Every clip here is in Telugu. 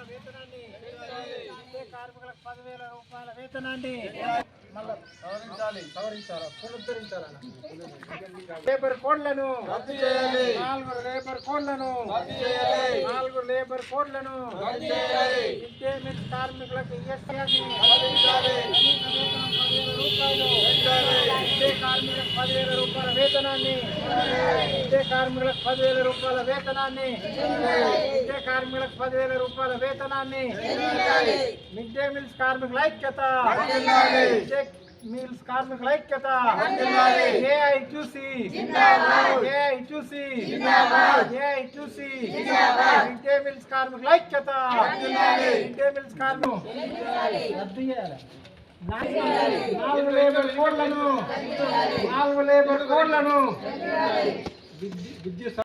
వేతనాన్ని కార్మికులకు 10,000 రూపాయల వేతనాన్ని లేబర్ కోడ్లను 4 లేబర్ కోడ్లను 4 లేబర్ కోడ్లను కార్మికులకు కార్మికులకు 10,000 రూపాయల వేతనాన్ని కార్మికులకు 10,000 రూపాయల వేతనాన్ని కార్మికులకు 10,000 రూపాయల వేతనాన్ని మిడ్ డే మీల్స్ కార్మికుల ఐక్యత మీల్స్ కార్మికుల ఐక్యత ఏఐటీసీ మిడ్ డే మీల్స్ కార్మికుల ఐక్యత మిడ్ డే మీల్స్ కార్మికులు రద్దు చేయాలి 4 లేబర్ కోడ్లను విద్యుత్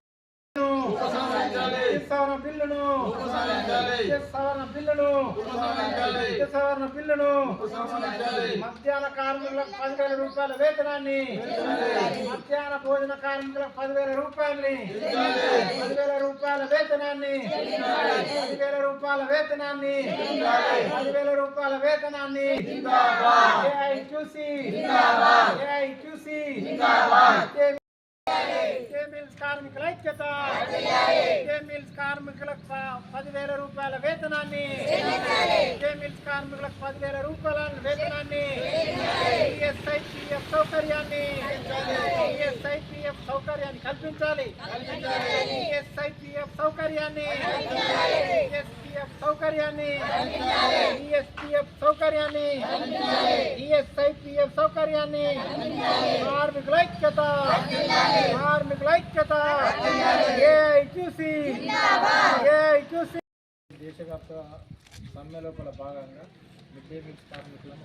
సవరణ బిల్లును మధ్యాహ్న కార్మికులకు 10,000 రూపాయల వేతనాన్ని మధ్యాహ్న భోజన కార్మికులకు 10,000 రూపాయలని 10,000 రూపాయల వేతనాన్ని 10,000 రూపాయల వేతనాన్ని 10,000 రూపాయల వేతనాన్ని కార్మికుల ఐక్యత మీల్స్ కార్మికులకు 10,000 రూపాయల వేతనాన్ని మీల్స్ కార్మికులకు 10,000 రూపాయల వేతనాన్ని ఈఎస్ఐపిఎఫ్ సౌకర్యాన్ని కల్పించాలి ఈఎస్ఐపిఎఫ్ సౌకర్యాన్ని కార్మికుల ఐక్యత దేశవ్యాప్త సమ్మె లోపల భాగంగా మిడ్ డే మీల్స్ కార్మికులను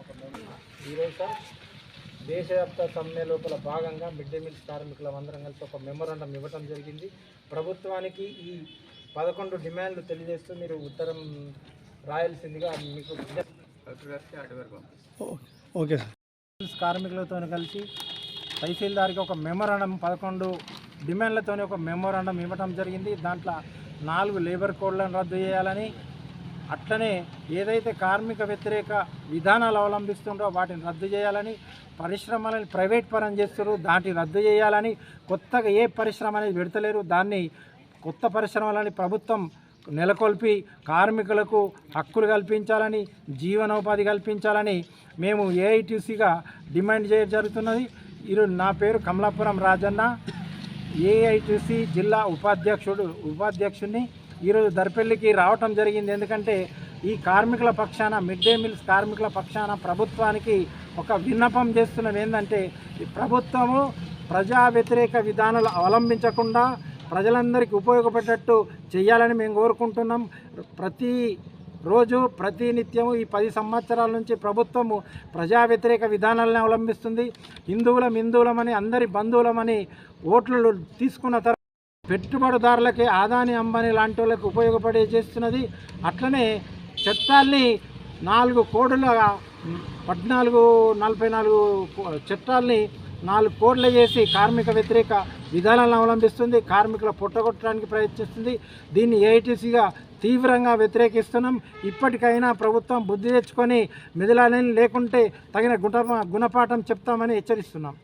దేశవ్యాప్త సమ్మె లోపల భాగంగా మిడ్ డే మీల్స్ కార్మికులం అందరం కలిసి ఒక మెమోరాండం ఇవ్వడం జరిగింది. ప్రభుత్వానికి ఈ 11 డిమాండ్లు తెలియజేస్తూ మీరు ఉత్తరం రాయాల్సిందిగా మీకు ఓకే సార్. కార్మికులతో కలిసి తహసీల్దార్కి ఒక మెమోరాండం 11 డిమాండ్లతో ఒక మెమోరాండం ఇవ్వడం జరిగింది. దాంట్లో 4 లేబర్ కోడ్లను రద్దు చేయాలని, అట్లనే ఏదైతే కార్మిక వ్యతిరేక విధానాలు అవలంబిస్తుండో వాటిని రద్దు చేయాలని, పరిశ్రమలను ప్రైవేట్ పరం చేస్తారు దాన్ని రద్దు చేయాలని, కొత్తగా ఏ పరిశ్రమ అనేది పెడతలేరు దాన్ని కొత్త పరిశ్రమలని ప్రభుత్వం నెలకొల్పి కార్మికులకు హక్కులు కల్పించాలని, జీవనోపాధి కల్పించాలని మేము ఏఐటీసీగా డిమాండ్ చేయడం జరుగుతున్నది. ఈరోజు నా పేరు కమలాపురం రాజన్న, ఏఐటీసీ జిల్లా ఉపాధ్యక్షుడిని. ఈరోజు దర్పల్లికి రావటం జరిగింది. ఎందుకంటే ఈ కార్మికుల పక్షాన మిడ్ డే మీల్స్ కార్మికుల పక్షాన ప్రభుత్వానికి ఒక విన్నపం చేస్తున్నది ఏంటంటే, ఈ ప్రభుత్వము ప్రజా వ్యతిరేక విధానాలు అవలంబించకుండా ప్రజలందరికీ ఉపయోగపడేటట్టు చేయాలని మేము కోరుకుంటున్నాం. ప్రతి నిత్యము ఈ 10 సంవత్సరాల నుంచి ప్రభుత్వము ప్రజా వ్యతిరేక విధానాలను అవలంబిస్తుంది. హిందువులమని అందరి బంధువులమని ఓట్లు తీసుకున్న తర్వాత పెట్టుబడిదారులకే అదానీ అంబానీ లాంటి వాళ్ళకి ఉపయోగపడే చేస్తున్నది. అట్లనే చట్టాల్ని 4 కోడ్లుగా 1444 చట్టాల్ని 4 కోడ్లు చేసి కార్మిక వ్యతిరేక విధానాలను అవలంబిస్తుంది, కార్మికుల పొట్టగొట్టడానికి ప్రయత్నిస్తుంది. దీన్ని ఏఐటీసీగా తీవ్రంగా వ్యతిరేకిస్తున్నాం. ఇప్పటికైనా ప్రభుత్వం బుద్ధి తెచ్చుకొని మెదలాలని, లేకుంటే తగిన గుణపాఠం చెప్తామని హెచ్చరిస్తున్నాం.